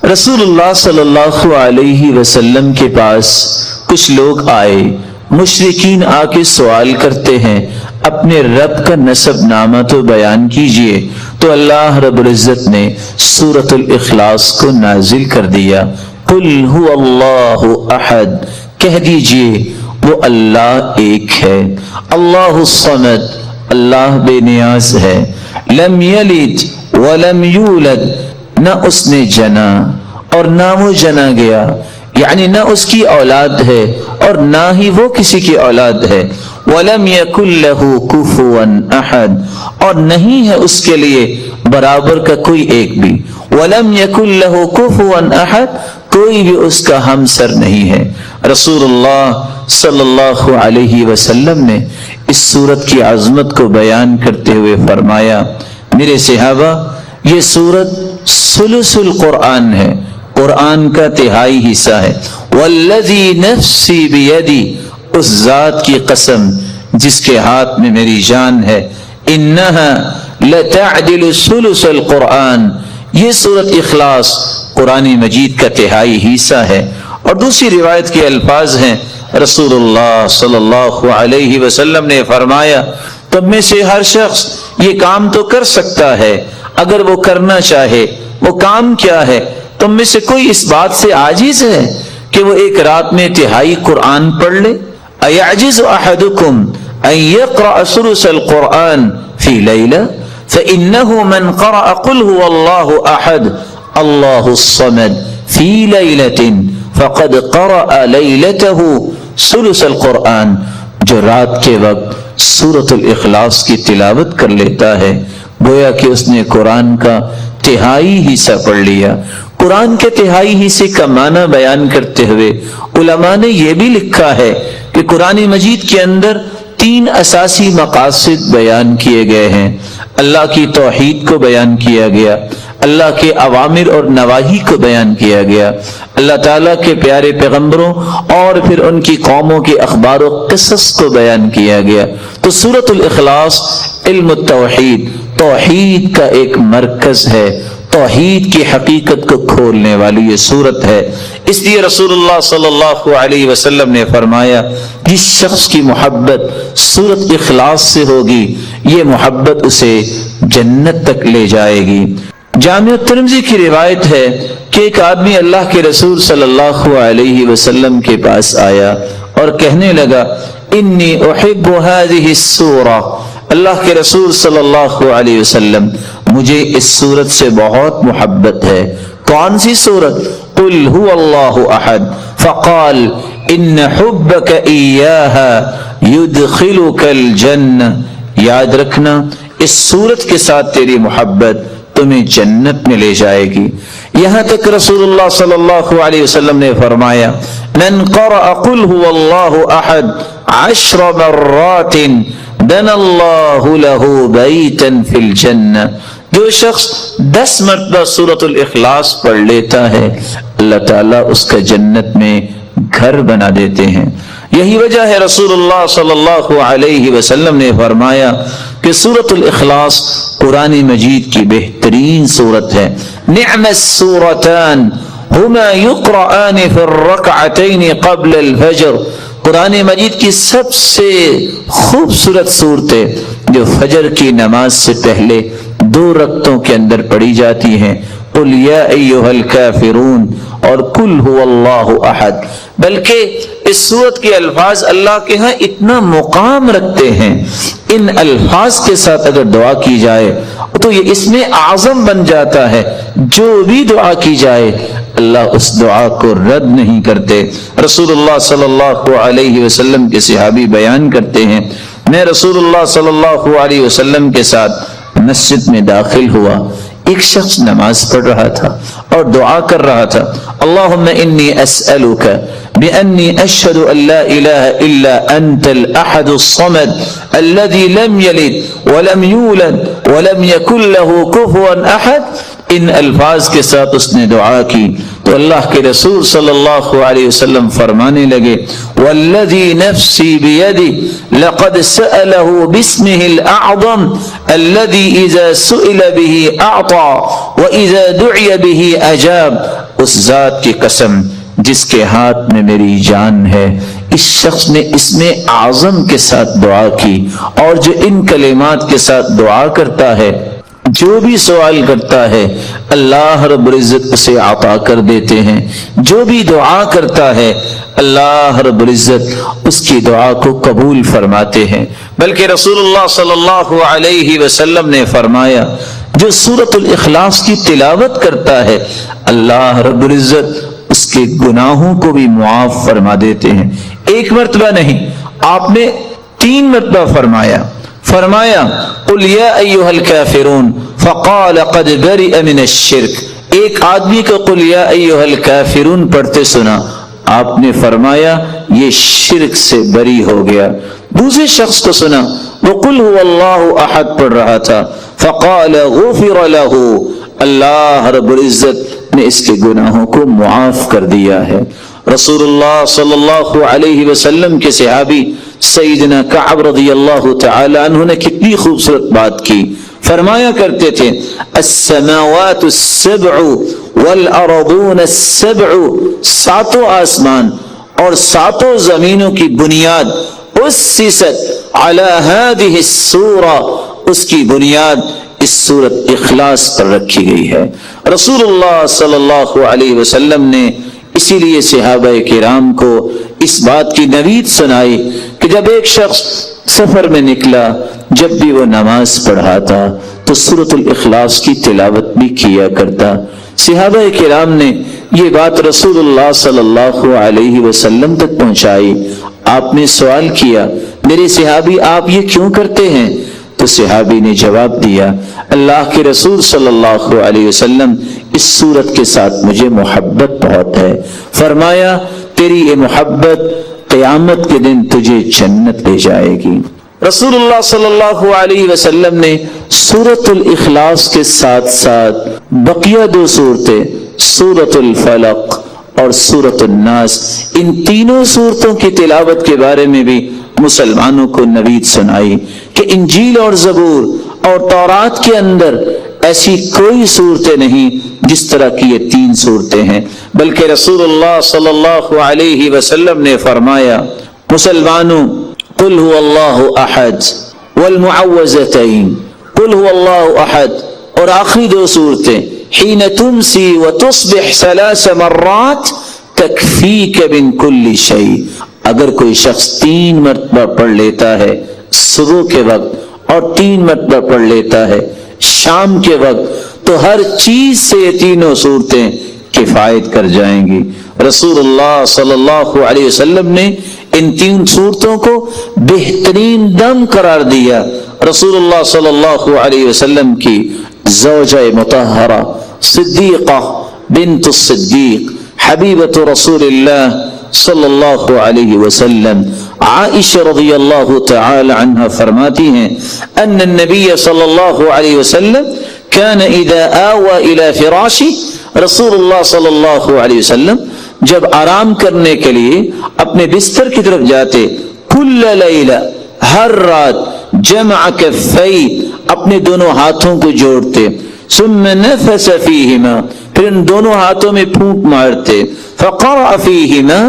رسول اللہ صلی اللہ علیہ وسلم کے پاس کچھ لوگ آئے، مشرکین آ کے سوال کرتے ہیں اپنے رب کا نسب نامہ تو بیان کیجئے، تو اللہ رب العزت نے سورۃ الاخلاص کو نازل کر دیا۔ قل هو اللہ احد، کہہ دیجئے وہ اللہ ایک ہے، اللہ الصمد، اللہ بے نیاز ہے، لم یلد ولم یولد، نہ اس نے جنا اور نہ وہ جنا گیا، یعنی نہ اس کی اولاد ہے اور نہ ہی وہ کسی کی اولاد ہے، وَلَمْ يَكُنْ لَهُ كُفُوًا أَحَدٌ، اور نہیں ہے اس کے لیے برابر کا کوئی ایک بھی، وَلَمْ يَكُنْ لَهُ كُفُوًا أَحَدٌ، کوئی بھی اس کا ہمسر نہیں ہے۔ رسول اللہ صلی اللہ علیہ وسلم نے اس سورت کی عظمت کو بیان کرتے ہوئے فرمایا، میرے صحابہ، یہ سورت ثلث القرآن ہے، قرآن کا تہائی حصہ ہے۔ والذی نفسی بیدی، اس ذات کی قسم جس کے ہاتھ میں میری جان ہے، انہا لتعدل ثلث القرآن، یہ سورت اخلاص قرآن مجید کا تہائی حصہ ہے۔ اور دوسری روایت کے الفاظ ہیں، رسول اللہ صلی اللہ علیہ وسلم نے فرمایا، تم میں سے ہر شخص یہ کام تو کر سکتا ہے اگر وہ کرنا چاہے۔ وہ کام کیا ہے؟ تم میں سے کوئی اس بات سے عاجز ہے کہ وہ ایک رات میں تہائی قرآن پڑھ لے؟ ایعجز احدکم ان یقرأ ثلث القرآن فی لیلہ فإنہ من قرأ قل هو اللہ احد اللہ الصمد فی لیلۃ فقد قرأ لیلتہ ثلث القرآن، جو رات کے وقت سورۃ الاخلاص کی تلاوت کر لیتا ہے گویا کہ اس نے قرآن کا تہائی حصہ پڑھ لیا۔ قرآن کے تہائی حصے کا معنی بیان کرتے ہوئے علماء نے یہ بھی لکھا ہے کہ قرآن مجید کے اندر 3 اساسی مقاصد بیان کیے گئے ہیں۔ اللہ کی توحید کو بیان کیا گیا، اللہ کے اوامر اور نواہی کو بیان کیا گیا، اللہ تعالیٰ کے پیارے پیغمبروں اور پھر ان کی قوموں کے اخبار و قصص کو بیان کیا گیا۔ تو سورۃ الاخلاص علم التوحید، توحید کا ایک مرکز ہے، توحید کی حقیقت کو کھولنے والی یہ سورت ہے۔ اس لیے رسول اللہ صلی اللہ علیہ وسلم نے فرمایا، جس شخص کی محبت سورت اخلاص سے ہوگی یہ محبت اسے جنت تک لے جائے گی۔ جامع ترمذی کی روایت ہے کہ ایک آدمی اللہ کے رسول صلی اللہ علیہ وسلم کے پاس آیا اور کہنے لگا، انی احب هذه السورہ، اللہ کے رسول صلی اللہ علیہ وسلم مجھے اس سورت سے بہت محبت ہے۔ کون سی سورت؟ قل هو اللہ احد، فقال ان حبک ایاہا یدخلک الجنہ، یاد رکھنا اس سورت کے ساتھ تیری محبت تمہیں جنت میں لے جائے گی۔ یہاں تک رسول اللہ صلی اللہ علیہ وسلم نے فرمایا، من قرأ قل هو اللہ احد 10 مرات بنى اللہ له بیتا فی الجنہ، جو شخص 10 مرتبہ سورۃ الاخلاص پڑھ لیتا ہے اللہ تعالیٰ اس کا جنت میں گھر بنا دیتے ہیں۔ یہی وجہ ہے رسول اللہ صلی اللہ علیہ وسلم نے فرمایا کہ سورۃ الاخلاص قرآن مجید کی بہترین سورت ہے۔ نعم السورتان ہما یقرآن فی الرکعتین قبل الفجر، قرآن مجید کی سب سے خوبصورت صورتیں جو فجر کی نماز سے پہلے 2 رکعتوں کے اندر پڑھی جاتی ہیں، قل یا ایھا الکافرون اور قل هو اللہ احد۔ بلکہ اس سورت کے الفاظ اللہ کے ہاں اتنا مقام رکھتے ہیں، ان الفاظ کے ساتھ اگر دعا کی جائے تو یہ اسم اعظم بن جاتا ہے، جو بھی دعا کی جائے اللہ اس دعا کو رد نہیں کرتے۔ رسول اللہ صلی اللہ علیہ وسلم کے صحابی بیان کرتے ہیں، میں رسول اللہ صلی اللہ علیہ وسلم کے ساتھ مسجد میں داخل ہوا، ایک شخص نماز پڑھ رہا تھا اور دعا کر رہا تھا، اللہم انی اسألک بأنی اشہد ان لا الہ الا انت الاحد الصمد الذي لم یلد ولم یولد ولم یکن له کفوا احد ان الفاظ کے ساتھ اس نے دعا کی تو اللہ کے رسول صلی اللہ علیہ وسلم فرمانے لگے والذی نفسی بیدی لقد سألہ باسمہ الاعظم الذی اذا سئل به اعطا واذا دعی به اجاب، اس ذات کی قسم جس کے ہاتھ میں میری جان ہے، اس شخص نے اسم اعظم کے ساتھ دعا کی، اور جو ان کلمات کے ساتھ دعا کرتا ہے، جو بھی سوال کرتا ہے اللہ رب العزت اسے عطا کر دیتے ہیں، جو بھی دعا کرتا ہے اللہ رب العزت اس کی دعا کو قبول فرماتے ہیں۔ بلکہ رسول اللہ صلی اللہ علیہ وسلم نے فرمایا جو سورۃ الاخلاص کی تلاوت کرتا ہے اللہ رب العزت اس کے گناہوں کو بھی معاف فرما دیتے ہیں۔ ایک مرتبہ نہیں، آپ نے 3 مرتبہ فرمایا قل یا ایھا الکافرون فقال قد برئ من الشرک۔ ایک آدمی کو قل یا ایھا الکافرون پڑھتے سنا، آپ نے فرمایا یہ شرک سے بری ہو گیا۔ دوسرے شخص کو سنا وہ قل هو اللہ احد پڑھ رہا تھا، فقال غفر له، اللہ رب العزت نے اس کے گناہوں کو معاف کر دیا ہے۔ رسول اللہ صلی اللہ علیہ وسلم کے صحابی سیدنا کعب رضی اللہ تعالی عنہ نے کتنی خوبصورت بات کی، فرمایا کرتے تھے السماوات السبع والارضون السبع، 7 آسمان اور 7 زمینوں کی بنیاد اسست علی هذه السورہ، اس کی بنیاد اس سورت اخلاص پر رکھی گئی ہے۔ رسول اللہ صلی اللہ علیہ وسلم نے اسی لیے صحابہ کرام کو اس بات کی نوید سنائی کہ جب ایک شخص سفر میں نکلا، جب بھی وہ نماز پڑھاتا تو سورۃ الاخلاص کی تلاوت بھی کیا کرتا۔ صحابہ کرام نے یہ بات رسول اللہ صلی اللہ علیہ وسلم تک پہنچائی۔ آپ نے سوال کیا میرے صحابی آپ یہ کیوں کرتے ہیں؟ تو صحابی نے جواب دیا اللہ کے رسول صلی اللہ علیہ وسلم اس سورت کے ساتھ مجھے محبت بہت ہے، فرمایا تیری یہ محبت قیامت کے دن تجھے جنت لے جائے گی۔ رسول اللہ صلی اللہ علیہ وسلم نے سورۃ الاخلاص کے ساتھ ساتھ بقیہ 2 صورتیں سورۃ الفلق اور سورۃ الناس، ان تینوں صورتوں کی تلاوت کے بارے میں بھی مسلمانوں کو نوید سنائی کہ انجیل اور زبور اور تورات کے اندر ایسی کوئی صورتیں نہیں جس طرح کی یہ 3 صورتیں ہیں، بلکہ رسول اللہ صلی اللہ علیہ وسلم نے فرمایا مسلمانوں قل هو اللہ احد والمعوذتین، قل هو اللہ احد اور آخری 2 صورتیں حین تمسی وتصبح 3 مرات تکفیک من کل شیء، اگر کوئی شخص 3 مرتبہ پڑھ لیتا ہے صبح کے وقت اور 3 مرتبہ پڑھ لیتا ہے شام کے وقت تو ہر چیز سے یہ تینوں صورتیں کفایت کر جائیں گی۔ رسول اللہ صلی اللہ علیہ وسلم نے ان 3 صورتوں کو بہترین دم قرار دیا۔ رسول اللہ صلی اللہ علیہ وسلم کی زوجہ مطہرہ صدیقہ بنت الصدیق حبیبۃ رسول اللہ صلی اللہ علیہ وسلم عائشہ رضی اللہ تعالی عنہ فرماتی ہیں ان النبی صلی اللہ علیہ وسلم كان اذا آوى الى فراشی، رسول اللہ صلی اللہ علیہ وسلم جب آرام کرنے کے لیے اپنے بستر کی طرف جاتے کل لیلہ، ہر رات جمع کفی، اپنے دونوں ہاتھوں کو جوڑتے، ثم نفس فیہما، پھر ان دونوں ہاتھوں میں پھونک مارتے، فقرأ فیہما،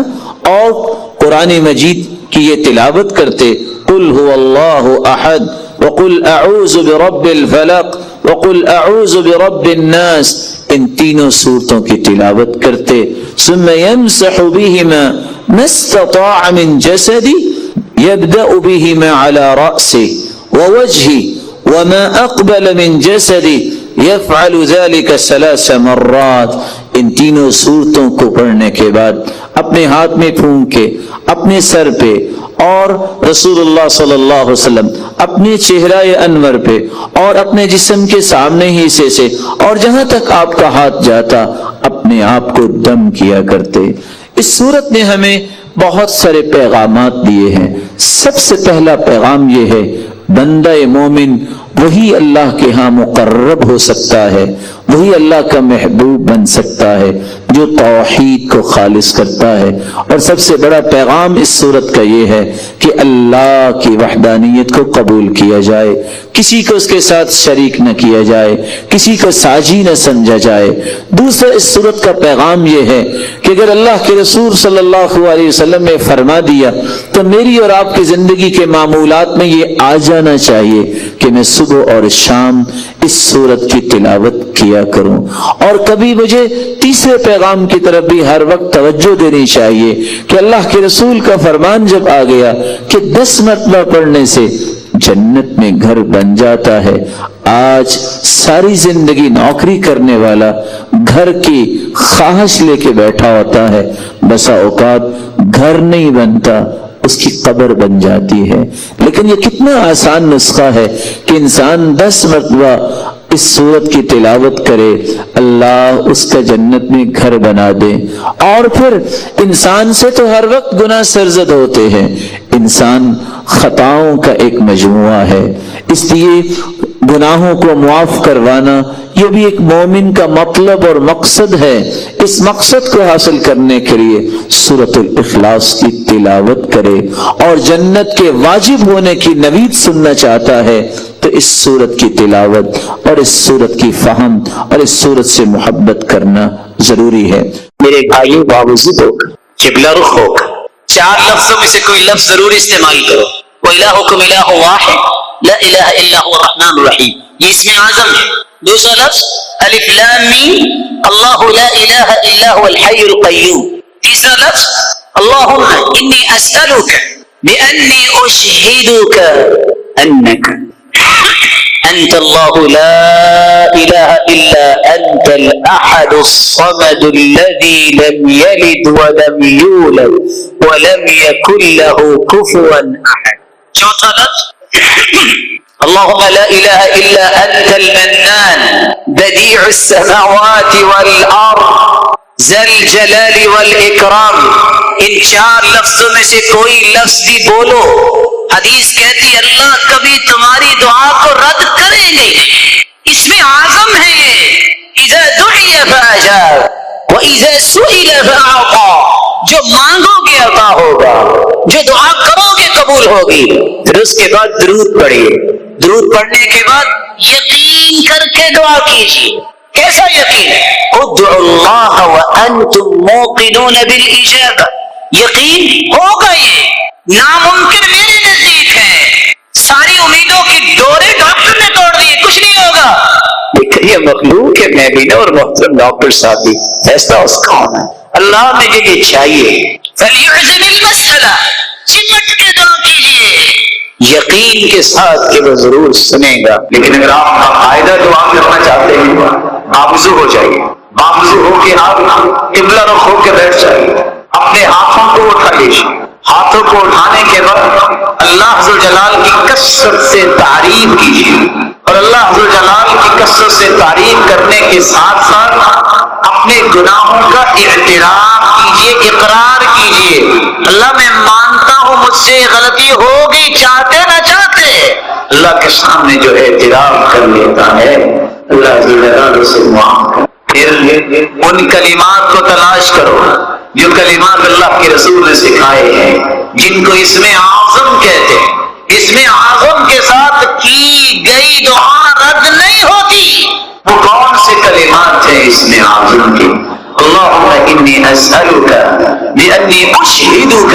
اور قرآن مجید کی یہ تلاوت کرتے قل هو اللہ احد وقل اعوذ برب الفلق وقل اعوذ برب الناس، ان تینوں صورتوں کی تلاوت کرتے، ثم يمسح بهما ما استطاع من جسدی، يبدأ بهما على رأسه ووجهه وما اقبل من جسدی، يفعل ذلك 3 مرات۔ ان تینوں صورتوں کو پڑھنے کے بعد اپنے ہاتھ میں پھونک کے اپنے سر پہ اور رسول اللہ صلی اللہ علیہ وسلم اپنے چہرہ انور پہ اور اپنے جسم کے سامنے ہی حصے سے اور جہاں تک آپ کا ہاتھ جاتا اپنے آپ کو دم کیا کرتے۔ اس صورت نے ہمیں بہت سارے پیغامات دیے ہیں۔ سب سے پہلا پیغام یہ ہے بندہ مومن وہی اللہ کے ہاں مقرب ہو سکتا ہے، وہی اللہ کا محبوب بن سکتا ہے جو توحید کو خالص کرتا ہے۔ اور سب سے بڑا پیغام اس صورت کا یہ ہے کہ اللہ کی وحدانیت کو قبول کیا جائے، کسی کو اس کے ساتھ شریک نہ کیا جائے، کسی کو ساجی نہ سمجھا جائے۔ دوسرا اس صورت کا پیغام یہ ہے کہ اگر اللہ کے رسول صلی اللہ علیہ وسلم نے فرما دیا تو میری اور آپ کی زندگی کے معمولات میں یہ آ جانا چاہیے کہ میں صبح اور شام اس سورت کی تلاوت کیا کروں۔ اور کبھی مجھے تیسرے پیغام کی طرف بھی ہر وقت توجہ دینی چاہیے کہ اللہ کے رسول کا فرمان جب آ گیا کہ 10 مرتبہ پڑھنے سے جنت میں گھر بن جاتا ہے۔ آج ساری زندگی نوکری کرنے والا گھر کی خواہش لے کے بیٹھا ہوتا ہے، بسا اوقات گھر نہیں بنتا، اس کی قبر بن جاتی ہے۔ لیکن یہ کتنا آسان نسخہ ہے کہ انسان 10 مرتبہ اس سورت کی تلاوت کرے، اللہ اس کا جنت میں گھر بنا دے۔ اور پھر انسان سے تو ہر وقت گناہ سرزد ہوتے ہیں، انسان خطاؤں کا ایک مجموعہ ہے، اس لیے گناہوں کو معاف کروانا یہ بھی ایک مومن کا مطلب اور مقصد ہے۔ اس مقصد کو حاصل کرنے کے لیے سورۃ الاخلاص کی تلاوت کرے، اور جنت کے واجب ہونے کی نوید سننا چاہتا ہے تو اس سورت کی تلاوت اور اس سورت کی فہم اور اس سورت سے محبت کرنا ضروری ہے۔ میرے بھائیوں، باوجود ہو کر، قبلہ رخ ہو کر 4 لفظوں میں سے کوئی لفظ ضرور استعمال کرو۔ وَإِلَٰهُكُمْ إِلَٰهٌ وَاحِدٌ لَا إِلَٰهَ إِلَّا هُوَ الرَّحْمَٰنُ الرَّحِيمُ، یہ اسم اعظم ہے۔ دوسرا لفظ الف لام میم، اللہ لا الہ الا هو الحی القیوم۔ تیسرا لفظ اللہم انی اسألک بأنی اشہدک انک انت اللہ لا الہ الا انت الاحد الصمد الذی لم یلد ولم یولد ولم یکن له کفوا احد۔ چوتھا لفظ اللهم لا إله إلا أنت المنان بديع السماوات والأرض ذا الجلال والإكرام۔ ان 4 لفظوں میں سے کوئی لفظ بھی بولو، حدیث کہتی اللہ کبھی تمہاری دعا کو رد کریں گے۔ اس میں اعظم ہے یہ، اذا دعی فاجاب واذا سئل فاعطى، جو مانگو گے عطا ہوگا، جو دعا کرو گے قبول ہوگی۔ پھر اس کے بعد درود پڑھیے، درود پڑھنے کے بعد یقین کر کے دعا کیجیے۔ کیسا یقین؟ ادعوا اللہ وانتم موقنون بالاجابہ، یقین ہوگا، یہ ناممکن میرے نزدیک ہے۔ ساری امیدوں کی ڈورے ڈاکٹر نے توڑ دی، کچھ نہیں ہوگا۔ لیکن یہ مخلوق ہے، میں بھی نہ، اور محترم ڈاکٹر صاحب بھی، فیصلہ اس کا ہونا ہے۔ اللہ میں جو یہ چاہیے فلیعزم المسئلہ، چمٹ کے دعا کیجیے یقین کے ساتھ کہ وہ ضرور سنے گا۔ لیکن اگر آپ باقاعدہ دعا کرنا چاہتے ہیں، باوضو ہو جائیے، باوضو ہو کے آپ قبلہ رخ ہو کے بیٹھ جائیے، اپنے ہاتھوں کو اٹھا لیجیے۔ ہاتھوں کو اٹھانے کے بعد اللہ عزوجلال کی کثرت سے تعریف کیجیے، اور اللہ عزوجلال کی کثرت سے تعریف کرنے کے ساتھ ساتھ اپنے گناہوں کا اعتراف کیجیے، اقرار کیجیے۔ اللہ میں مانتا ہوں مجھ سے غلطی ہوگی، چاہتے نہ چاہتے اللہ کے سامنے جو اعتراف کر لیتا ہے، اللہ عزوجلال اسے معاف کر۔ پھر ان کلمات کو تلاش کرو جو کلمات اللہ کے رسول نے سکھائے ہیں، جن کو اسم اعظم کہتے ہیں۔ اسم اعظم کے ساتھ کی گئی دعا رد نہیں ہوتی۔ وہ کون سے کلمات ہیں اسم اعظم کے؟ اللہم انی اسألک بأنی اشہدک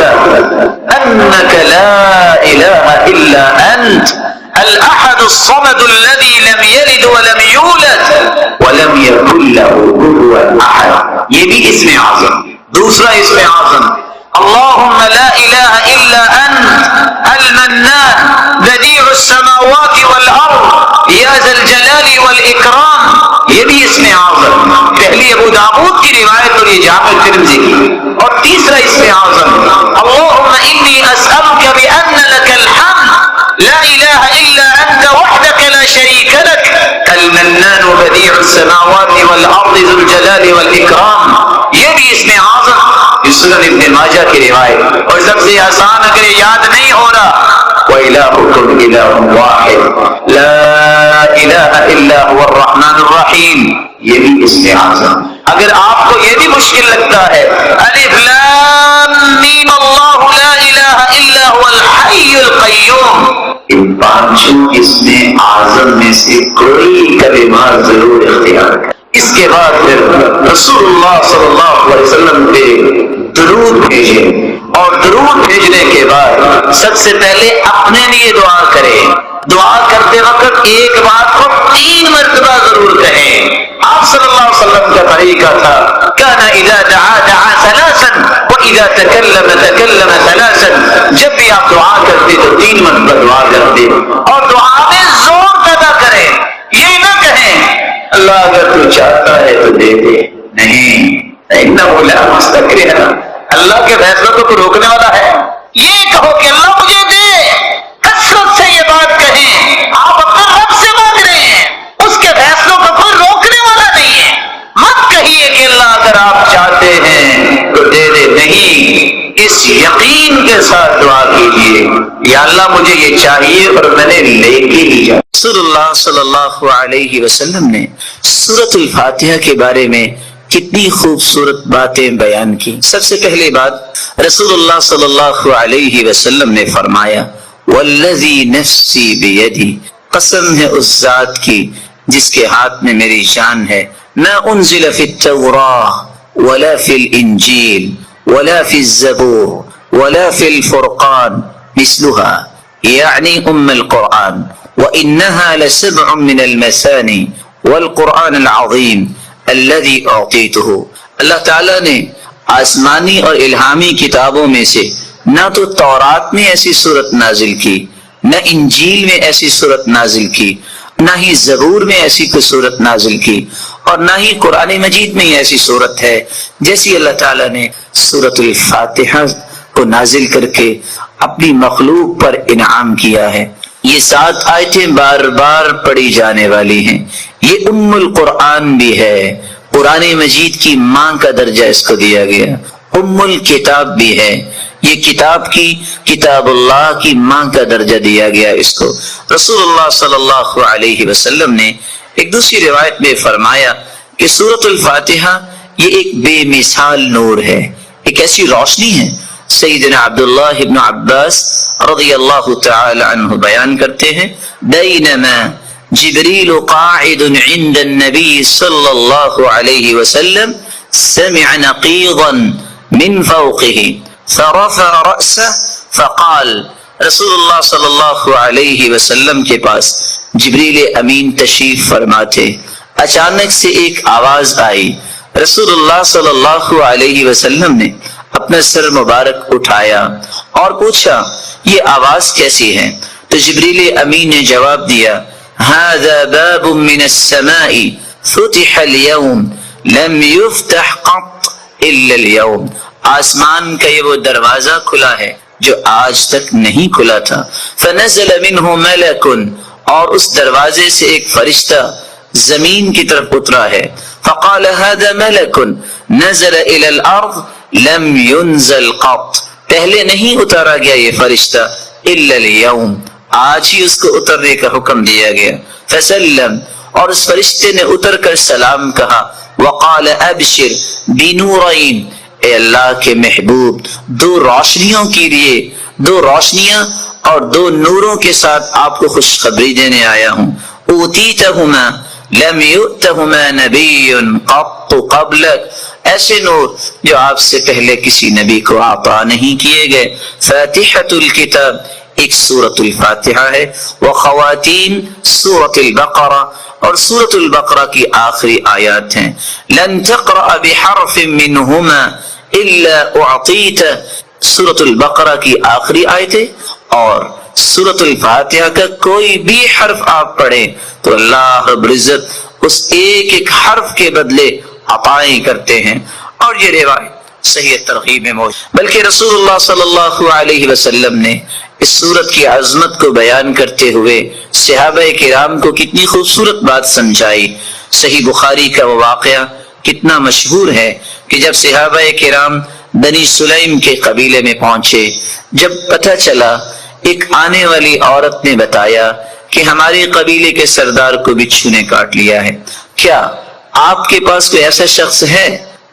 انک لا الہ الا انت الاحد الصمد الذي لم يلد ولم يولد ولم يكن له كفوا احد، یہ بھی اسم اعظم۔ دوسرا اسم اعظم اللہم لا الہ الا انت المنان بدیع السماوات والارض یا ذا الجلال والاکرام، یہ بھی اسم اعظم۔ پہلی ابو داؤد کی روایت اور یہ جامع ترمذی کی۔ اور تیسرا اسم اعظم اللہم انی اسألک بأن لک الحمد لا الہ الا انت وحدک لا شریک لک المنان بدیع السماوات والارض ذو الجلال والاکرام، یہ بھی اسم اعظم۔ سنن ابن ماجہ کی روایت۔ اور سب سے آسان اگر یاد نہیں ہو رہا وإلهكم إله واحد لا إله إلا هو الرحمن الرحيم. یہ بھی اسم اعظم. اگر آپ کو یہ بھی مشکل لگتا ہے الف لام میم اللہ لا الہ الا هو الحی القیوم، ان پانچوں اسم اعظم میں سے کوئی کلمہ ضرور اختیار کریں. اس کے بعد پھر رسول اللہ صلی اللہ علیہ وسلم پہ درود بھیجیں، اور درود بھیجنے کے بعد سب سے پہلے اپنے لیے دعا کریں. دعا کرتے وقت ایک بات کو 3 مرتبہ ضرور کہیں. آپ صلی اللہ علیہ وسلم کا طریقہ تھا كان اذا دعا دعا ثلاثا واذا تكلم تكلم ثلاثا. جب بھی آپ دعا کرتے تو 3 مرتبہ دعا کرتے، اور دعا میں زور پیدا کریں. یہ نہ کہیں اللہ اگر تو چاہتا ہے تو دے دے، نہیں انہ لا مستکرہ، اللہ کے فیصلوں کو تو روکنے والا ہے. یہ کہو کہ اللہ مجھے دے، کثرت سے یہ بات کہیں. آپ اپنے رب سے مانگ رہے ہیں، اس کے فیصلوں کو کوئی روکنے والا نہیں ہے. مت کہیے کہ اللہ اگر آپ چاہتے ہیں تو دے دے، نہیں، اس یقین کے ساتھ دعا کیجیے یا اللہ مجھے یہ چاہیے اور میں نے لے کے ہی جا. رسول اللہ صلی اللہ علیہ وسلم نے سورۃ الفاتحہ کے بارے میں کتنی خوبصورت باتیں بیان کی. سب سے پہلی بات رسول اللہ صلی اللہ علیہ وسلم نے فرمایا والذی نفسی بیدی، قسم ہے اس ذات کی جس کے ہاتھ میں میری جان ہے، ما انزل فی التوراۃ ولا فی الانجیل ولا فی الزبور ولا فی الفرقان مثلها یعنی القرآن وإنها لسبع من المثانی والقرآن العظیم الذي اعطیته. اللہ تعالیٰ نے آسمانی اور الہامی کتابوں میں سے نہ تو تورات میں ایسی صورت نازل کی، نہ انجیل میں ایسی صورت نازل کی، نہ ہی زبور میں ایسی کوئی صورت نازل کی، اور نہ ہی قرآن مجید میں ایسی صورت ہے جیسی اللہ تعالیٰ نے سورۃ الفاتحہ کو نازل کر کے اپنی مخلوق پر انعام کیا ہے. یہ 7 آیتیں بار بار پڑھی جانے والی ہیں. یہ ام القرآن بھی ہے، قرآن مجید کی ماں کا درجہ اس کو دیا گیا. ام الکتاب بھی ہے، یہ کتاب اللہ کی ماں کا درجہ دیا گیا اس کو. رسول اللہ صلی اللہ علیہ وسلم نے ایک دوسری روایت میں فرمایا کہ سورۃ الفاتحہ یہ ایک بے مثال نور ہے، ایک ایسی روشنی ہے. سیدنا عبداللہ ابن عباس رضی اللہ تعالی عنہ بیان کرتے ہیں بینما جبریل قاعد عند النبی صلی اللہ علیہ وسلم سمع نقیضا من فوقه فرفع رأسه فقال. رسول اللہ صلی اللہ علیہ وسلم کے پاس جبریل امین تشریف فرما تھے. اچانک سے ایک آواز آئی. رسول اللہ صلی اللہ علیہ وسلم نے اپنا سر مبارک اٹھایا اور پوچھا یہ آواز کیسی ہے؟ تو جبریل امین نے جواب دیا هذا باب من السماء فتح اليوم لم يفتح قط الا اليوم. آسمان کا یہ وہ دروازہ کھلا ہے جو آج تک نہیں کھلا تھا. فنزل منه ملک، اور اس دروازے سے ایک فرشتہ زمین کی طرف اترا ہے. فقال هذا ملک نزل الى الارض لم ينزل قط، پہلے نہیں اتارا گیا یہ فرشتہ الا اليوم، آج ہی اس کو اترنے کا حکم دیا گیا. فسلم، اور اس فرشتے نے اتر کر سلام کہا. وقال ابشر بنورین، اے اللہ کے محبوب 2 روشنیوں کے لیے، 2 روشنیاں اور 2 نوروں کے ساتھ آپ کو خوشخبری دینے آیا ہوں. اوتیتہما لم یؤتہما نبی قط قبلک، ایسے نور جو آپ سے پہلے کسی نبی کو عطا نہیں کیے گئے. فاتحۃ الکتاب ایک سورۃ الفاتحہ ہے، وخواتیم سورۃ البقرہ، اور سورۃ البقرہ کی آخری آیات ہیں. لن تقرأ بحرف منہما الا اعطیت، سورۃ البقرہ کی آخری آیتیں اور سورۃ الفاتحہ کا کوئی بھی حرف آپ پڑھیں تو اللہ رب العزت اس ایک ایک حرف کے بدلے عطائیں کرتے ہیں. اور یہ روایت صحیح ترغیب میں موجود. بلکہ رسول اللہ صلی اللہ علیہ وسلم نے اس سورت کی عظمت کو بیان کرتے ہوئے صحابہ کرام کو کتنی خوبصورت بات سمجھائی. صحیح بخاری کا وہ واقعہ کتنا مشہور ہے کہ جب صحابہ کرام بنی سلیم کے قبیلے میں پہنچے، جب پتہ چلا ایک آنے والی عورت نے بتایا کہ ہمارے قبیلے کے سردار کو بچھو نے کاٹ لیا ہے، کیا آپ کے پاس کوئی ایسا شخص ہے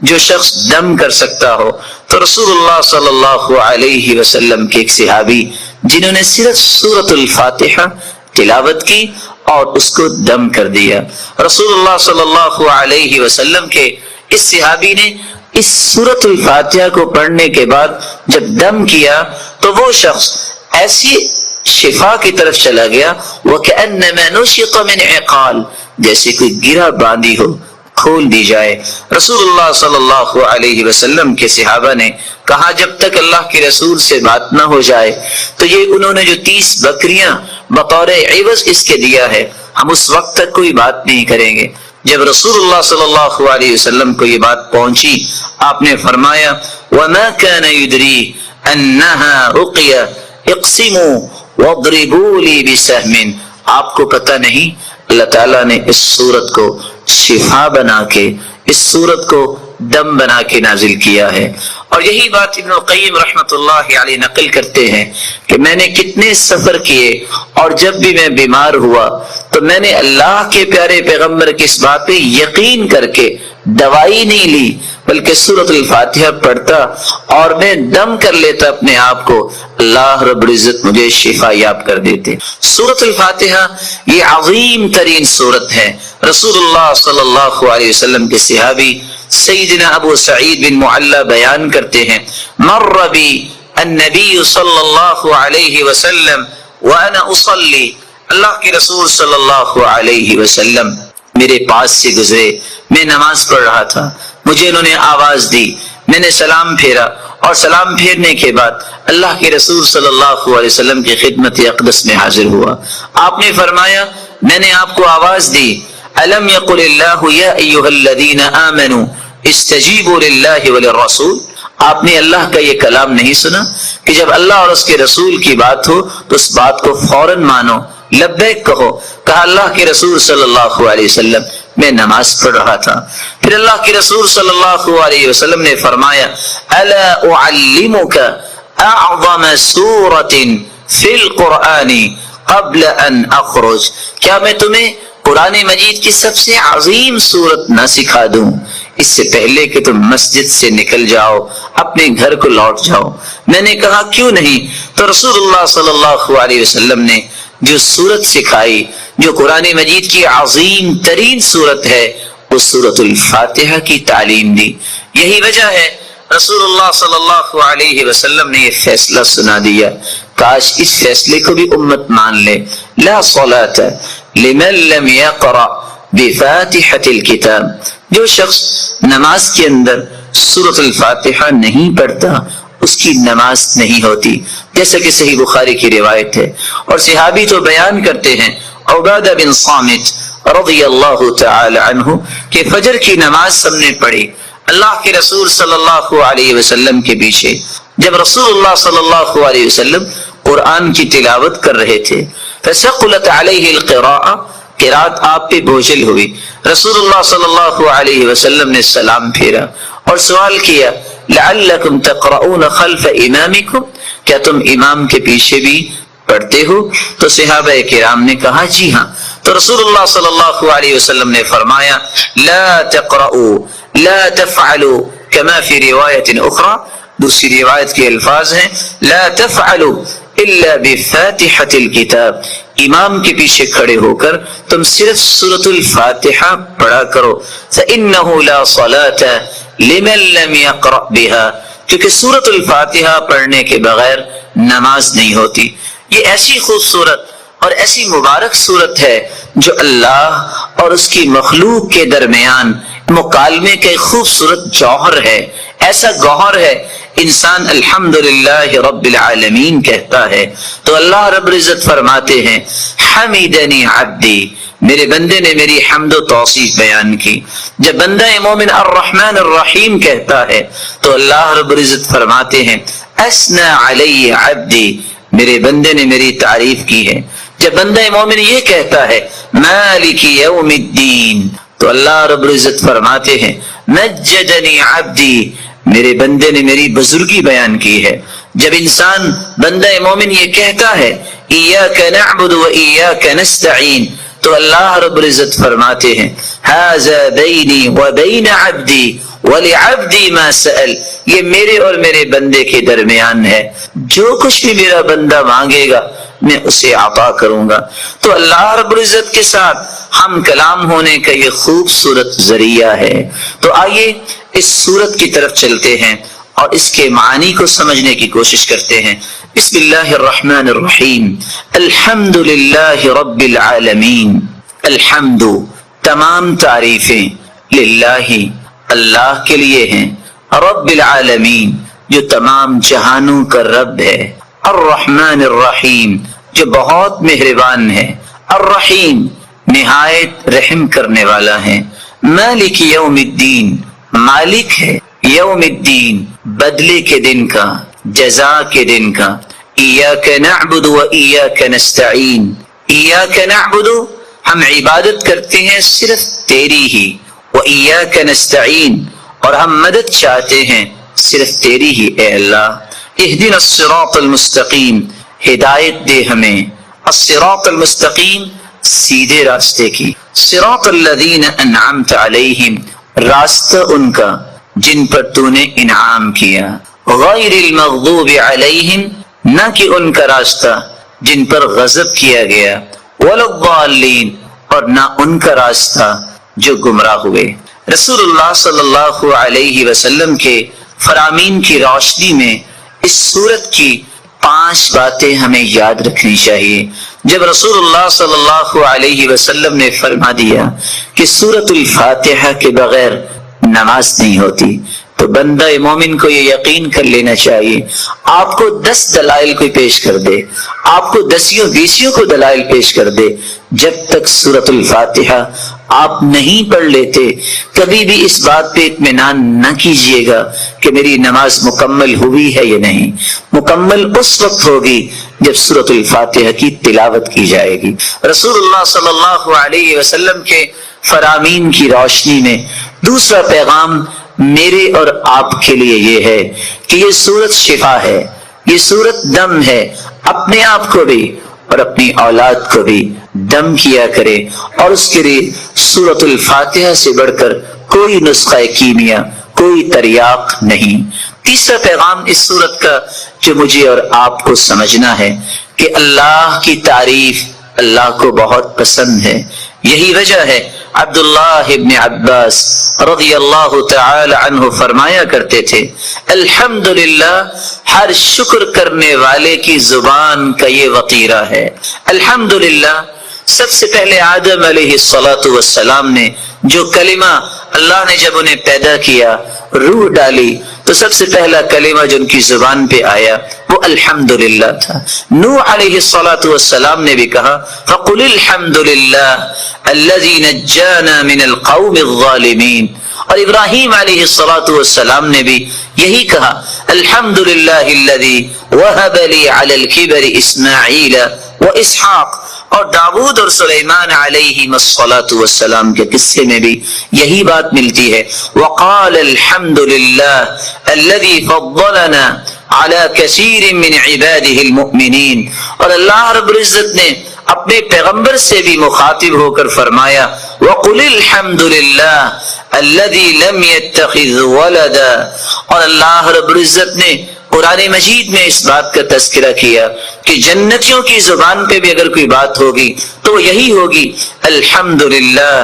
جو شخص دم کر سکتا ہو؟ تو رسول اللہ صلی اللہ علیہ وسلم کے ایک صحابی جنہوں نے صرف سورۃ الفاتحہ تلاوت کی اور اس کو دم کر دیا، رسول اللہ صلی اللہ علیہ وسلم کے اس صحابی نے اس سورۃ الفاتحہ کو پڑھنے کے بعد جب دم کیا تو وہ شخص ایسی شفا کی طرف چلا گیا، وَكَأَنَّمَا نُشِطَ مِنْ عِقَالٍ، جیسے کوئی گرہ باندھی ہو کھول دی جائے۔ رسول اللہ صلی اللہ علیہ وسلم کے صحابہ نے کہا جب تک اللہ کے رسول سے بات نہ ہو جائے تو یہ انہوں نے جو 30 بکریاں بطور عوض اس کے دیا ہے ہم اس وقت تک کوئی بات نہیں کریں گے۔ جب رسول اللہ صلی اللہ علیہ وسلم کو یہ بات پہنچی، آپ نے فرمایا وَمَا كَانَ يُدْرِي أَنَّهَا رُقْيَةٌ اقسموا وَاضْرِبُوا لِي بِسَهْمٍ، آپ کو پتہ نہیں اللہ تعالیٰ نے اس سورت کو شفا بنا کے، اس سورت کو دم بنا کے نازل کیا ہے۔ اور یہی بات ابن القیم رحمۃ اللہ علیہ نقل کرتے ہیں کہ میں نے کتنے سفر کیے اور جب بھی میں بیمار ہوا تو میں نے اللہ کے پیارے پیغمبر کی اس بات پہ یقین کر کے دوائی نہیں لی بلکہ سورۃ الفاتحہ پڑھتا اور میں دم کر لیتا اپنے آپ کو، اللہ رب العزت مجھے شفا یاب کر دیتے۔ سورۃ الفاتحہ یہ عظیم ترین سورت ہے۔ رسول اللہ صلی اللہ علیہ وسلم کے صحابی سیدنا ابو سعید بن معلی بیان کرتے ہیں مر بی النبی صلی اللہ علیہ وسلم وانا اصلی، اللہ کے رسول صلی اللہ علیہ وسلم میرے پاس سے گزرے، میں نماز پڑھ رہا تھا، مجھے انہوں نے آواز دی، میں نے سلام پھیرا اور سلام پھیرنے کے بعد اللہ کے رسول صلی اللہ علیہ وسلم کی خدمت اقدس میں حاضر ہوا۔ آپ نے فرمایا میں نے آپ کو آواز دی، الم یقل اللہ یا ایھا الذین آمنوا استجیبوا للہ وللرسول، آپ نے اللہ کا یہ کلام نہیں سنا کہ جب اللہ اور اس کے رسول کی بات ہو تو اس بات کو فوراً مانو، لبیک کہو۔ کہا اللہ کے رسول صلی اللہ علیہ وسلم میں نماز پڑھ رہا تھا۔ پھر اللہ کے رسول صلی اللہ علیہ وسلم نے فرمایا الا اعلمک اعظم سورۃ فی القرآن قبل ان اخرج، کیا میں تمہیں قرآن مجید کی سب سے عظیم سورت نہ سکھا دوں اس سے پہلے کہ تم مسجد سے نکل جاؤ، اپنے گھر کو لوٹ جاؤ؟ میں نے کہا کیوں نہیں؟ تو رسول اللہ صلی اللہ علیہ وسلم نے جو سورت سکھائی، جو قرآن مجید کی عظیم ترین سورت ہے، اس سورۃ الفاتحہ کی تعلیم دی۔ یہی وجہ ہے رسول اللہ صلی اللہ علیہ وسلم نے یہ فیصلہ سنا دیا، کاش اس فیصلے کو بھی امت مان لے، لا صلاۃ لمن لم یقرأ بفاتحۃ الکتاب، جو شخص نماز کے اندر سورۃ الفاتحہ نہیں پڑھتا اس کی نماز نہیں ہوتی، جیسا کہ صحیح بخاری کی روایت ہے۔ اور صحابی تو بیان کرتے ہیں عبادہ بن صامت رضی اللہ تعالی عنہ کہ فجر کی نماز ہم نے پڑھی اللہ کے رسول صلی اللہ علیہ وسلم کے پیچھے، جب رسول اللہ صلی اللہ علیہ وسلم قرآن کی تلاوت کر رہے تھے، فثقلت علیہ القراءۃ، قرات آپ پہ بوجھل ہوئی، رسول اللہ صلی اللہ علیہ وسلم نے سلام پھیرا اور سوال کیا لعلکم تقرؤون خلف امامکم، کیا تم امام کے پیچھے بھی پڑھتے ہو؟ تو صحابہ کرام نے کہا جی ہاں۔ تو رسول اللہ صلی اللہ علیہ وسلم نے فرمایا لا تقرؤوا لا تفعلوا كما في روایت اخرى، دوسری روایت کے الفاظ ہیں لا تفعلوا الا بفاتحة الكتاب، امام کے پیچھے کھڑے ہو کر تم صرف سورۃ الفاتحہ پڑھا کرو، فإنه لا صلاة لمن لم يقرأ بها، کیونکہ سورۃ الفاتحہ پڑھنے کے بغیر نماز نہیں ہوتی۔ یہ ایسی خوبصورت اور ایسی مبارک صورت ہے جو اللہ اور اس کی مخلوق کے درمیان مکالمے کا ایک خوبصورت جوہر ہے، ایسا گوہر ہے انسان الحمدللہ رب العالمین کہتا ہے تو اللہ رب العزت فرماتے ہیں حمیدنی عبدی، میرے بندے نے میری حمد و توصیف بیان کی۔ جب بندہ مومن الرحمن الرحیم کہتا ہے تو اللہ رب العزت فرماتے ہیں اثنى علی عبدی، میرے بندے نے میری تعریف کی ہے۔ جب بندہ مومن یہ کہتا ہے مالک یوم الدین تو اللہ رب العزت فرماتے ہیں مجدنی عبدی، میرے بندے نے میری بزرگی بیان کی ہے۔ جب انسان بندہ مومن یہ کہتا ہے ایاک نعبد و ایاک نستعین، تو اللہ رب العزت فرماتے ہیں ھذا بینی و بین عبدی ولعبدی ما سأل، یہ میرے اور میرے بندے کے درمیان ہے، جو کچھ بھی میرا بندہ مانگے گا میں اسے عطا کروں گا۔ تو اللہ رب العزت کے ساتھ ہم کلام ہونے کا یہ خوبصورت ذریعہ ہے۔ تو آئیے اس سورت کی طرف چلتے ہیں اور اس کے معنی کو سمجھنے کی کوشش کرتے ہیں۔ بسم اللہ الرحمن الرحیم، الحمد للہ رب العالمین۔ الحمد، تمام تعریفیں، للہ، اللہ کے لیے ہیں، رب العالمین، جو تمام جہانوں کا رب ہے، الرحمن الرحیم، جو بہت مہربان ہے، الرحیم، نہایت رحم کرنے والا ہے، مالک یوم الدین، مالک ہے یوم الدین، بدلے کے دن کا، جزا کے دن کا۔ ایاک نعبد و ایاک نستعین، ایاک نعبد، ہم عبادت کرتے ہیں صرف تیری ہی، و ایاک نستعین، اور ہم مدد چاہتے ہیں صرف تیری ہی اے اللہ۔ اہدنا الصراط المستقیم، ہدایت دے ہمیں، الصراط المستقیم، سیدھے راستے کی، صراط الذین انعمت علیہم، راستہ ان کا جن پر تو نے انعام کیا، غیر المغضوب علیہم، نہ کہ ان کا راستہ جن پر غضب کیا گیا، ولا الضالین، اور نہ ان کا راستہ جو گمراہ ہوئے۔ رسول اللہ صلی اللہ علیہ وسلم کے فرامین کی روشنی میں اس سورت کی 5 باتیں ہمیں یاد رکھنی چاہیے۔ جب رسول اللہ صلی اللہ علیہ وسلم نے فرما دیا کہ سورۃ الفاتحہ کے بغیر نماز نہیں ہوتی، تو بندہ مومن کو یہ یقین کر لینا چاہیے، آپ کو 10 دلائل کوئی پیش کر دے، آپ کو 10 کو دلائل پیش کر دے، جب تک سورۃ الفاتحہ آپ نہیں پڑھ لیتے کبھی بھی اس بات پہ اطمینان نہ کیجیے گا کہ میری نماز مکمل ہوئی ہے یا نہیں۔ مکمل اس وقت ہوگی جب سورۃ الفاتحہ کی تلاوت کی جائے گی۔ رسول اللہ صلی اللہ علیہ وسلم کے فرامین کی روشنی میں دوسرا پیغام میرے اور آپ کے لیے یہ ہے کہ یہ سورت شفا ہے، یہ سورت دم ہے، اپنے آپ کو بھی اور اپنی اولاد کو بھی دم کیا کرے، اور اس کے لیے سورۃ الفاتحہ سے بڑھ کر کوئی نسخہ کیمیا، کوئی تریاق نہیں۔ تیسرا پیغام اس سورت کا جو مجھے اور آپ کو سمجھنا ہے کہ اللہ کی تعریف اللہ کو بہت پسند ہے۔ یہی وجہ ہے عبداللہ ابن عباس رضی اللہ تعالی عنہ فرمایا کرتے تھے الحمدللہ، ہر شکر کرنے والے کی زبان کا یہ وقیرہ ہے۔ الحمدللہ، سب سے پہلے آدم علیہ السلام نے جو کلمہ اللہ نے جب انہیں پیدا کیا، روح ڈالی، تو سب سے پہلا کلمہ جو ان کی زبان پہ آیا وہ الحمدللہ تھا۔ نوح علیہ السلام نے بھی کہا فَقُلِ الْحَمْدُ لِلَّهِ الَّذِي نَجَّانَا مِنَ الْقَوْمِ الظَّالِمِينَ، اور ابراہیم علیہ السلام نے بھی یہی کہا الحمدللہ الذی وہب لی علی الکبر اسماعیل و اسحاق، اور داؤد اور سلیمان علیہم السلام کے قصے میں بھی یہی بات ملتی ہے وقال الحمدللہ الذی فضلنا علی کثیر من عباده المؤمنین، اور اللہ رب العزت نے اپنے پیغمبر سے بھی مخاطب ہو کر فرمایا وَقُلِ الْحَمْدُ لِلَّهِ الَّذِي لَمْ يَتَّخِذْ وَلَدًا، اور اللہ رب العزت نے قرآن مجید میں اس بات کا تذکرہ کیا کہ جنتیوں کی زبان پہ بھی اگر کوئی بات ہوگی تو یہی ہوگی الحمدللہ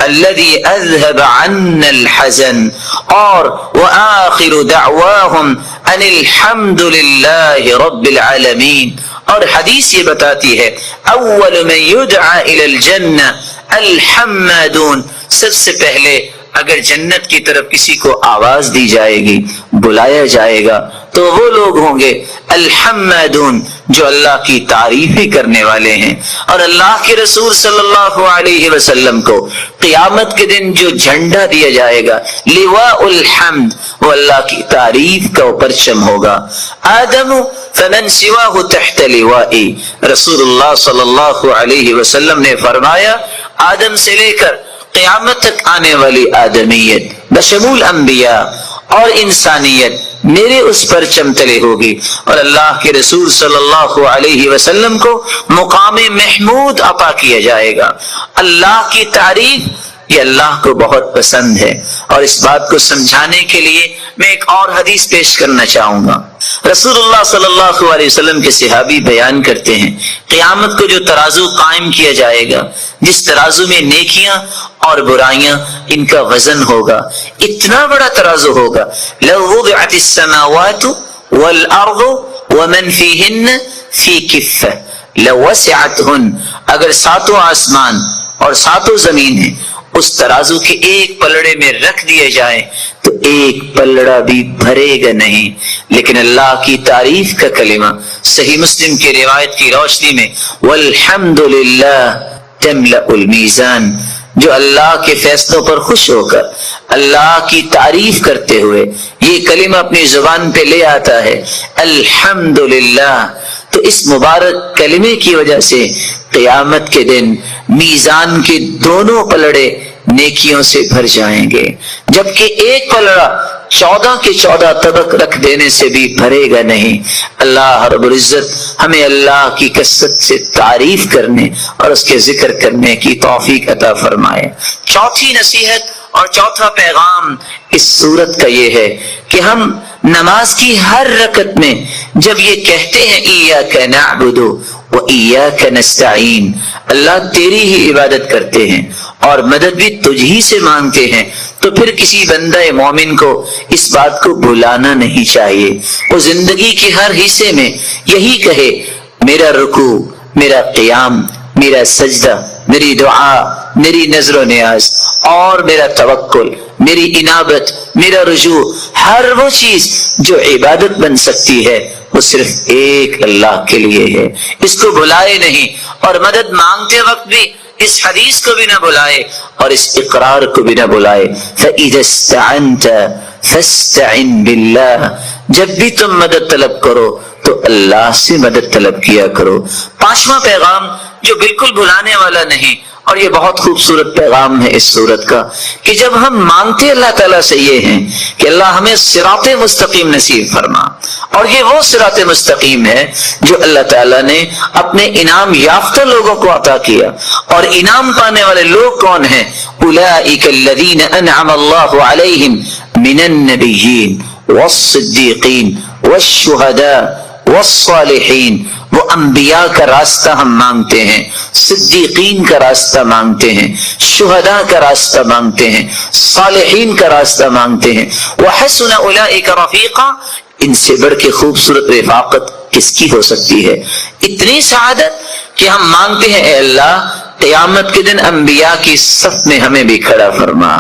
الذی اذهب عنا الحزن، اور وآخر دعواہم ان الحمدللہ رب العالمین۔ اور حدیث یہ بتاتی ہے اول من یدعى الى الجنہ الحمدون، سب سے پہلے اگر جنت کی طرف کسی کو آواز دی جائے گی، بلایا جائے گا، تو وہ لوگ ہوں گے الحمدون جو اللہ کی تعریفی کرنے والے ہیں۔ اور اللہ کے رسول صلی اللہ علیہ وسلم کو قیامت کے دن جو جھنڈا دیا جائے گا لواء الحمد، وہ اللہ کی تعریف کا پرچم ہوگا۔ آدم فمن سواہ تحت لوائی، رسول اللہ صلی اللہ علیہ وسلم نے فرمایا آدم سے لے کر قیامت تک آنے والی آدمیت بشمول انبیاء اور انسانیت میرے اس پرچم تلے ہوگی، اور اللہ کے رسول صلی اللہ علیہ وسلم کو مقام محمود عطا کیا جائے گا۔ اللہ کی تعریف یہ اللہ کو بہت پسند ہے، اور اس بات کو سمجھانے کے لیے میں ایک اور حدیث پیش کرنا چاہوں گا۔ رسول اللہ صلی اللہ علیہ وسلم کے صحابی بیان کرتے ہیں، قیامت کو جو ترازو قائم کیا جائے گا، جس ترازو میں نیکیاں اور برائیاں ان کا وزن ہوگا، اتنا بڑا ترازو ہوگا، لو وضعت السماوات والارض ومن فیہن فی کفہ لوسعتہن، اگر ساتوں آسمان اور ساتوں زمینیں اس ترازو کے ایک پلڑے میں رکھ دیے جائیں تو ایک پلڑا بھی بھرے گا نہیں۔ لیکن اللہ کی تعریف کا کلمہ صحیح مسلم کی روایت کی روشنی میں والحمدللہ تملأ المیزان، جو اللہ کے فیصلوں پر خوش ہو کر اللہ کی تعریف کرتے ہوئے یہ کلمہ اپنی زبان پہ لے آتا ہے الحمدللہ، تو اس مبارک کلمے کی وجہ سے قیامت کے دن میزان کے دونوں پلڑے نیکیوں سے بھر جائیں گے، جبکہ ایک پلڑا 14 کے 14 طبق رکھ دینے سے بھی بھرے گا نہیں۔ اللہ رب العزت ہمیں اللہ کی کثرت سے تعریف کرنے اور اس کے ذکر کرنے کی توفیق عطا فرمائے۔ چوتھی نصیحت اور چوتھا پیغام اس سورت کا یہ ہے کہ ہم نماز کی ہر رکعت میں جب یہ کہتے ہیں ایاک نعبد و ایاک نستعین، اللہ تیری ہی عبادت کرتے ہیں اور مدد بھی تجھ ہی سے مانگتے ہیں، تو پھر کسی بندہ مومن کو اس بات کو بھلانا نہیں چاہیے۔ وہ زندگی کے ہر حصے میں یہی کہے میرا رکوع، میرا قیام، میرا سجدہ، میری دعا، میری نظر و نیاز اور میرا توکل، میری انابت، میرا رجوع، ہر وہ چیز جو عبادت بن سکتی ہے وہ صرف ایک اللہ کے لیے ہے، اس کو بھلائے نہیں، اور مدد مانگتے وقت بھی اس حدیث کو بھی نہ بھلائے اور اس اقرار کو بھی نہ بھلائے فَإِذَا اسْتَعَنْتَ فَاسْتَعِنْ بِاللَّهِ، جب بھی تم مدد طلب کرو تو اللہ سے مدد طلب کیا کرو۔ پانچواں پیغام جو بالکل بھلانے والا نہیں، اور یہ بہت خوبصورت پیغام ہے اس سورت کا، کہ جب ہم مانگتے اللہ تعالیٰ سے یہ ہیں کہ اللہ ہمیں صراط مستقیم نصیب فرما، اور یہ وہ صراط مستقیم ہے جو اللہ تعالیٰ نے اپنے انعام یافتہ لوگوں کو عطا کیا، اور انعام پانے والے لوگ کون ہیں؟ اولئک الذین انعم اللہ علیہم من النبیین والصدیقین والشہداء والصالحین۔ وہ انبیاء کا راستہ ہم مانگتے ہیں، صدیقین کا راستہ مانگتے ہیں، شہداء کا راستہ مانگتے ہیں، صالحین کا راستہ مانگتے ہیں۔ وحسن اولئک رفیقا، ان سے بڑھ کے خوبصورت رفاقت کس کی ہو سکتی ہے؟ اتنی سعادت کہ ہم مانگتے ہیں اے اللہ قیامت کے دن انبیاء کی صف میں ہمیں بھی کھڑا فرما،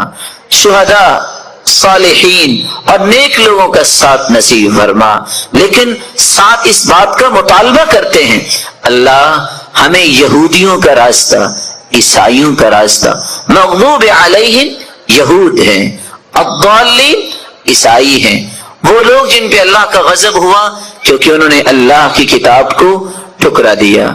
شہداء، صالحین اور نیک لوگوں کا ساتھ نصیب فرما، لیکن ساتھ اس بات کا مطالبہ کرتے ہیں اللہ ہمیں یہودیوں کا راستہ، عیسائیوں کا راستہ، مغضوب علیہم یہود ہیں، الضالین عیسائی ہیں، وہ لوگ جن پہ اللہ کا غضب ہوا کیونکہ انہوں نے اللہ کی کتاب کو ٹھکرا دیا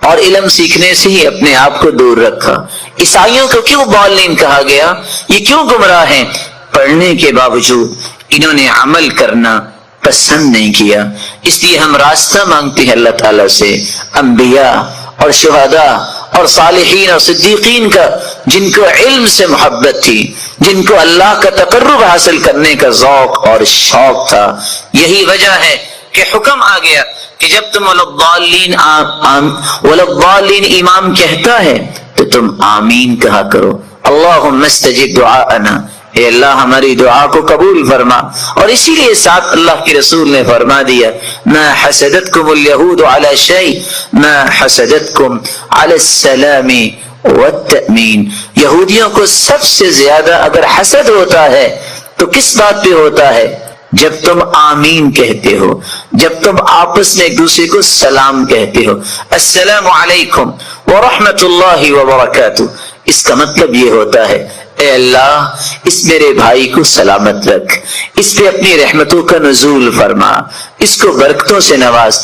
اور علم سیکھنے سے ہی اپنے آپ کو دور رکھا۔ عیسائیوں کو کیوں ضالین کہا گیا؟ یہ کیوں گمراہ ہیں؟ پڑھنے کے باوجود انہوں نے عمل کرنا پسند نہیں کیا، اس لیے ہم راستہ مانگتے ہیں اللہ تعالیٰ سے انبیاء اور شہداء اور صالحین اور صدیقین کا، جن کو علم سے محبت تھی، جن کو اللہ کا تقرب حاصل کرنے کا ذوق اور شوق تھا۔ یہی وجہ ہے کہ حکم آ گیا کہ جب تم وللضالین امام کہتا ہے تو تم آمین کہا کرو، اللہم استجب دعاءنا، اے اللہ ہماری دعا کو قبول فرما۔ اور اسی لیے ساتھ اللہ کے رسول نے فرما دیا ما حسدتکم الیہود علی شیء ما حسدتکم علی السلام والتأمین، یہودیوں کو سب سے زیادہ اگر حسد ہوتا ہے تو کس بات پہ ہوتا ہے؟ جب تم آمین کہتے ہو، جب تم آپس میں ایک دوسرے کو سلام کہتے ہو، السلام علیکم ورحمۃ اللہ وبرکاتہ، اس کا مطلب یہ ہوتا ہے اے اللہ اس میرے بھائی کو سلامت رکھ، اس پہ اپنی رحمتوں کا نزول فرما، اس کو برکتوں سے نواز۔